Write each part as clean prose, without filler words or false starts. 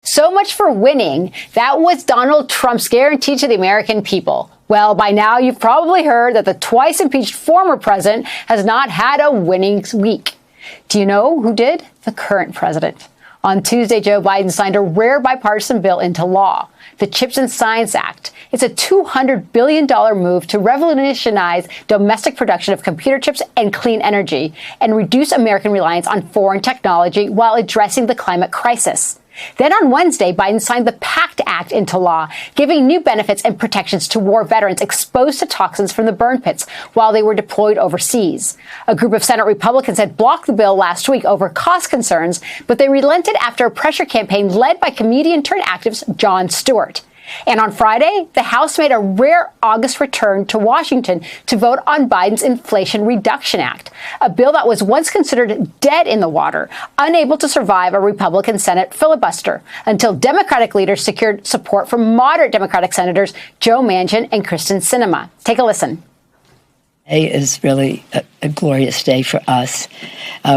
So much for winning. That was Donald Trump's guarantee to the American people. Well, by now you've probably heard that the twice-impeached former president has not had a winning week. Do you know who did? The current president. On Tuesday, Joe Biden signed a rare bipartisan bill into law, the CHIPS and Science Act. It's a $200 billion move to revolutionize domestic production of computer chips and clean energy and reduce American reliance on foreign technology while addressing the climate crisis. Then on Wednesday, Biden signed the PACT Act into law, giving new benefits and protections to war veterans exposed to toxins from the burn pits while they were deployed overseas. A group of Senate Republicans had blocked the bill last week over cost concerns, but they relented after a pressure campaign led by comedian-turned-activist Jon Stewart. And on Friday, the House made a rare August return to Washington to vote on Biden's Inflation Reduction Act, a bill that was once considered dead in the water, unable to survive a Republican Senate filibuster, until Democratic leaders secured support from moderate Democratic Senators Joe Manchin and Kyrsten Sinema. Take a listen. Today is really a glorious day for us.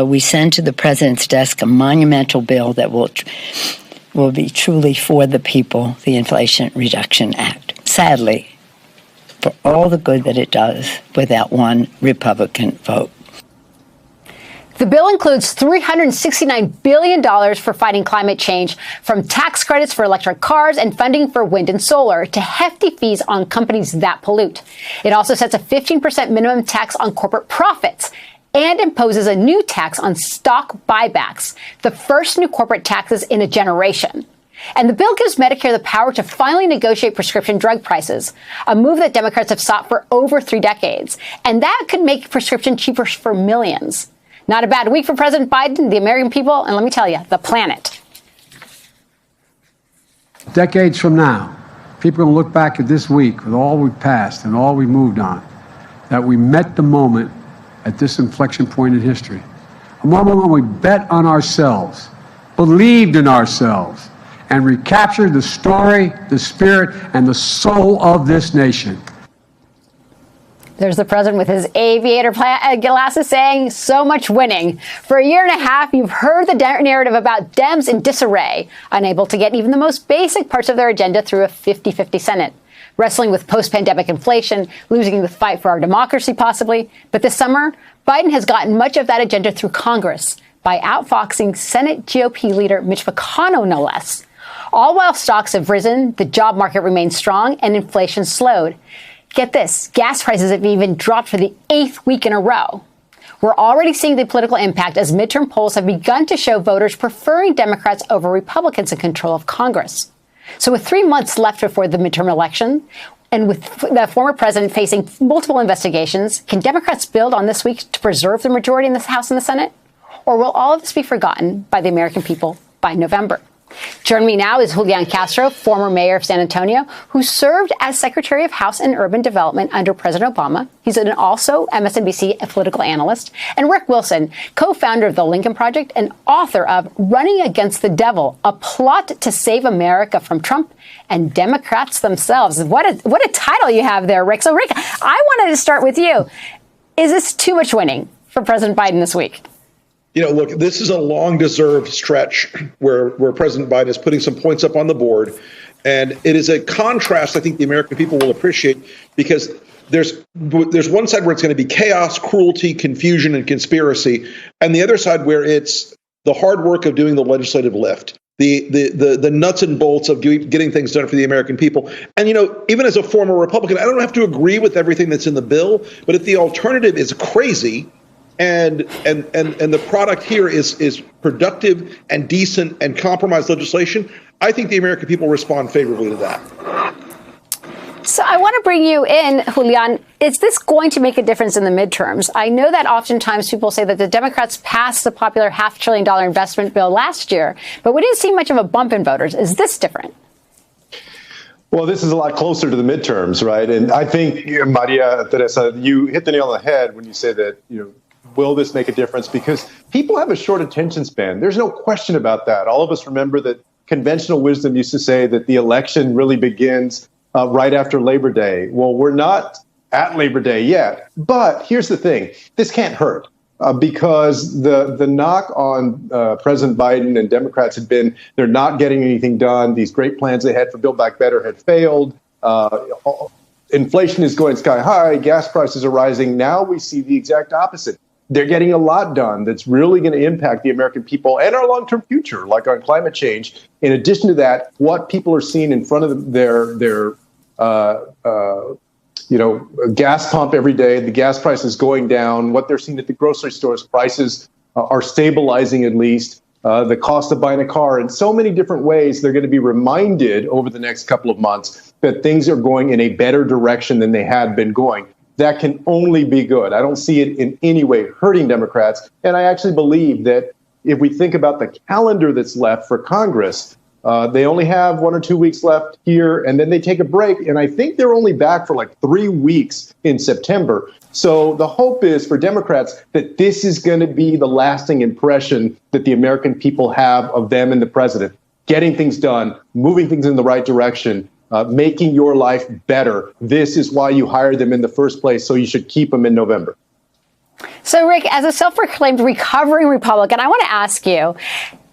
We send to the president's desk a monumental bill that will be truly for the people, the Inflation Reduction Act. Sadly, for all the good that it does, without one Republican vote. The bill includes $369 billion for fighting climate change, from tax credits for electric cars and funding for wind and solar to hefty fees on companies that pollute. It also sets a 15% minimum tax on corporate profits and imposes a new tax on stock buybacks, the first new corporate taxes in a generation. And the bill gives Medicare the power to finally negotiate prescription drug prices, a move that Democrats have sought for over 3 decades. And that could make prescription cheaper for millions. Not a bad week for President Biden, the American people, and let me tell you, the planet. Decades from now, people are going to look back at this week with all we've passed and all we moved on, that we met the moment at this inflection point in history. A moment when we bet on ourselves, believed in ourselves, and recaptured the story, the spirit, and the soul of this nation. There's the president with his aviator glasses saying so much winning. For a year and a half, you've heard the narrative about Dems in disarray, unable to get even the most basic parts of their agenda through a 50-50 Senate. Wrestling with post-pandemic inflation, losing the fight for our democracy possibly. But this summer, Biden has gotten much of that agenda through Congress by outfoxing Senate GOP leader Mitch McConnell, no less. All while stocks have risen, the job market remains strong, and inflation slowed. Get this, gas prices have even dropped for the 8th week in a row. We're already seeing the political impact as midterm polls have begun to show voters preferring Democrats over Republicans in control of Congress. So with 3 months left before the midterm election, and with the former president facing multiple investigations, can Democrats build on this week to preserve the majority in the House and the Senate? Or will all of this be forgotten by the American people by November? Joining me now is Julián Castro, former mayor of San Antonio, who served as Secretary of House and Urban Development under President Obama. He's also MSNBC political analyst. And Rick Wilson, co-founder of the Lincoln Project and author of Running Against the Devil, a plot to save America from Trump and Democrats themselves. What a title you have there, Rick. So, Rick, I wanted to start with you. Is this too much winning for President Biden this week? You know, look, this is a long-deserved stretch where President Biden is putting some points up on the board. And it is a contrast I think the American people will appreciate, because there's one side where it's going to be chaos, cruelty, confusion, and conspiracy, and the other side where it's the hard work of doing the legislative lift, the nuts and bolts of getting things done for the American people. And, you know, even as a former Republican, I don't have to agree with everything that's in the bill, but if the alternative is crazy, and the product here is productive and decent and compromised legislation, I think the American people respond favorably to that. So I want to bring you in, Julián. Is this going to make a difference in the midterms? I know that oftentimes people say that the Democrats passed the popular $500 billion investment bill last year, but we didn't see much of a bump in voters. Is this different? Well, this is a lot closer to the midterms, right? And I think, Maria Teresa, you hit the nail on the head when you say that, will this make a difference? Because people have a short attention span. There's no question about that. All of us remember that conventional wisdom used to say that the election really begins right after Labor Day. Well, we're not at Labor Day yet. But here's the thing. This can't hurt. because the knock on President Biden and Democrats had been they're not getting anything done. These great plans they had for Build Back Better had failed. Inflation is going sky high. Gas prices are rising. Now we see the exact opposite. They're getting a lot done that's really going to impact the American people and our long-term future, like on climate change. In addition to that, what people are seeing in front of their gas pump every day, the gas prices going down, what they're seeing at the grocery stores, prices are stabilizing at least, the cost of buying a car. In so many different ways, they're going to be reminded over the next couple of months that things are going in a better direction than they had been going. That can only be good. I don't see it in any way hurting Democrats. And I actually believe that if we think about the calendar that's left for Congress, they only have 1 or 2 weeks left here, and then they take a break. And I think they're only back for like 3 weeks in September. So the hope is for Democrats that this is going to be the lasting impression that the American people have of them and the president, getting things done, moving things in the right direction, making your life better. This is why you hired them in the first place, so you should keep them in November. So, Rick, as a self-proclaimed recovering Republican, I want to ask you,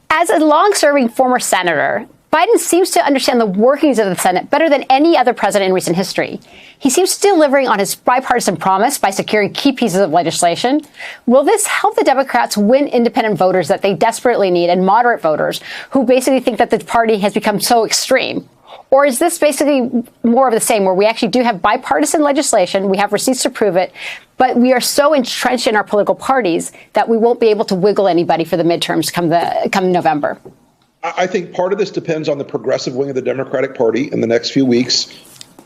as a long-serving former senator, Biden seems to understand the workings of the Senate better than any other president in recent history. He seems to be delivering on his bipartisan promise by securing key pieces of legislation. Will this help the Democrats win independent voters that they desperately need and moderate voters who basically think that the party has become so extreme? Or is this basically more of the same, where we actually do have bipartisan legislation, we have receipts to prove it, but we are so entrenched in our political parties that we won't be able to wiggle anybody for the midterms come November? I think part of this depends on the progressive wing of the Democratic Party in the next few weeks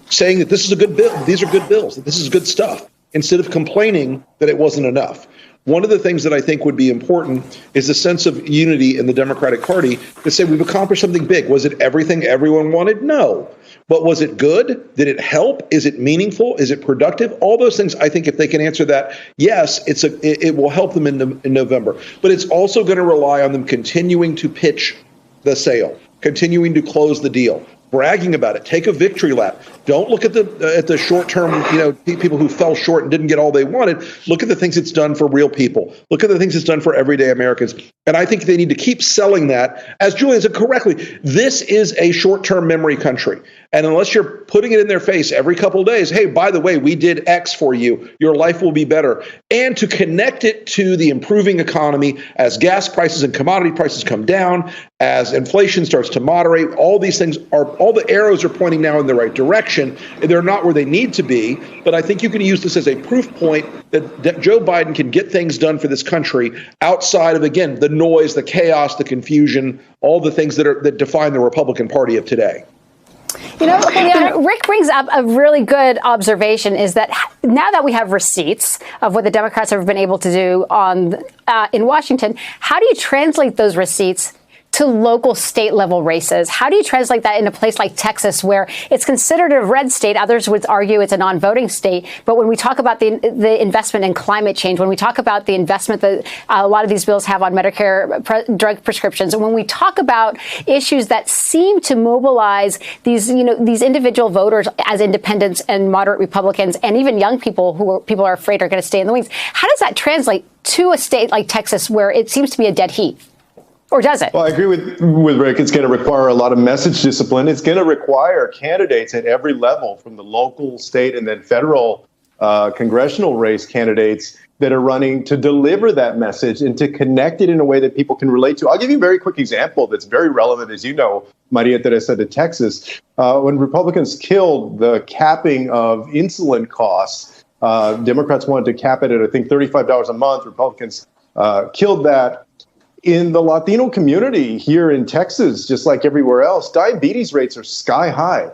saying that this is a good bill, these are good bills, that this is good stuff, instead of complaining that it wasn't enough. One of the things that I think would be important is the sense of unity in the Democratic Party to say we've accomplished something big. Was it everything everyone wanted? No. But was it good? Did it help? Is it meaningful? Is it productive? All those things, I think if they can answer that, yes, it will help them in November. But it's also going to rely on them continuing to pitch the sale, continuing to close the deal, bragging about it. Take a victory lap. Don't look at the short term, people who fell short and didn't get all they wanted. Look at the things it's done for real people. Look at the things it's done for everyday Americans. And I think they need to keep selling that. As Julián said correctly, this is a short term memory country. And unless you're putting it in their face every couple of days, hey, by the way, we did X for you, your life will be better. And to connect it to the improving economy as gas prices and commodity prices come down, as inflation starts to moderate, all these things all the arrows are pointing now in the right direction. They're not where they need to be. But I think you can use this as a proof point that Joe Biden can get things done for this country outside of, again, the noise, the chaos, the confusion, all the things that define the Republican Party of today. Julián, Rick brings up a really good observation, is that now that we have receipts of what the Democrats have been able to do in Washington, how do you translate those receipts to local state level races? How do you translate that in a place like Texas, where it's considered a red state? Others would argue it's a non-voting state. But when we talk about the investment in climate change, when we talk about the investment that a lot of these bills have on Medicare drug prescriptions, and when we talk about issues that seem to mobilize these individual voters as independents and moderate Republicans, and even young people who people are afraid are going to stay in the wings, how does that translate to a state like Texas, where it seems to be a dead heat? Or does it? Well, I agree with Rick. It's going to require a lot of message discipline. It's going to require candidates at every level, from the local, state, and then federal congressional race candidates that are running, to deliver that message and to connect it in a way that people can relate to. I'll give you a very quick example that's very relevant, as you know, Maria Teresa, to Texas. When Republicans killed the capping of insulin costs, Democrats wanted to cap it at, I think, $35 a month. Republicans killed that. In the Latino community here in Texas, just like everywhere else, diabetes rates are sky high.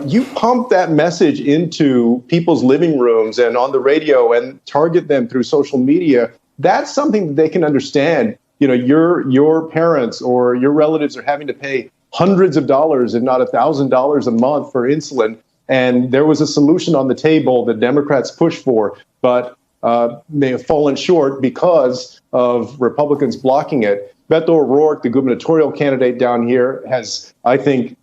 You pump that message into people's living rooms and on the radio and target them through social media. That's something that they can understand. Your parents or your relatives are having to pay hundreds of dollars, if not $1,000 a month for insulin. And there was a solution on the table that Democrats pushed for, but may have fallen short because of Republicans blocking it. Beto O'Rourke, the gubernatorial candidate down here, has, I think,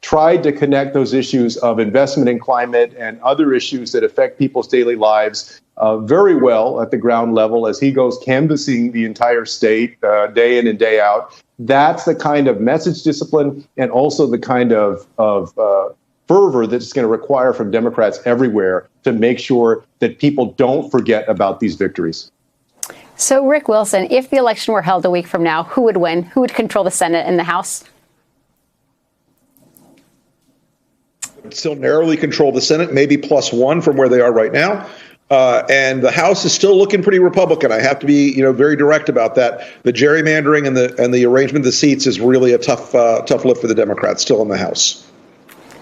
tried to connect those issues of investment in climate and other issues that affect people's daily lives very well at the ground level as he goes canvassing the entire state day in and day out. That's the kind of message discipline and also the kind of fervor that's going to require from Democrats everywhere to make sure that people don't forget about these victories. So, Rick Wilson, if the election were held a week from now, who would win? Who would control the Senate and the House? Still narrowly control the Senate, maybe +1 from where they are right now. And the House is still looking pretty Republican. I have to be, very direct about that. The gerrymandering and the arrangement of the seats is really a tough lift for the Democrats still in the House.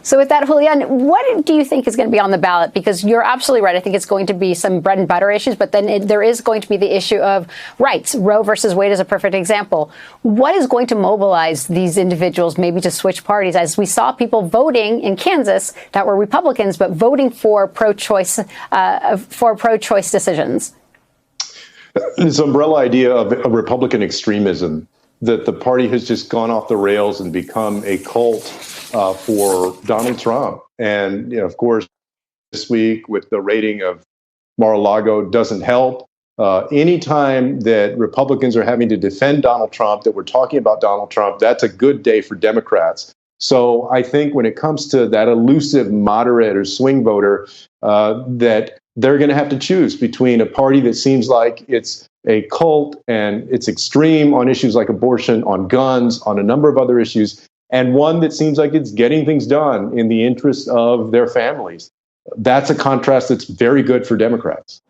So with that, Julián, what do you think is going to be on the ballot? Because you're absolutely right. I think it's going to be some bread and butter issues, but then there is going to be the issue of rights. Roe versus Wade is a perfect example. What is going to mobilize these individuals maybe to switch parties? As we saw people voting in Kansas that were Republicans, but voting for pro-choice decisions. This umbrella idea of Republican extremism, that the party has just gone off the rails and become a cult for Donald Trump. And, of course, this week with the rating of Mar-a-Lago doesn't help. Anytime that Republicans are having to defend Donald Trump, that we're talking about Donald Trump, that's a good day for Democrats. So I think when it comes to that elusive moderate or swing voter, that they're going to have to choose between a party that seems like it's a cult and it's extreme on issues like abortion, on guns, on a number of other issues, and one that seems like it's getting things done in the interest of their families. That's a contrast that's very good for Democrats.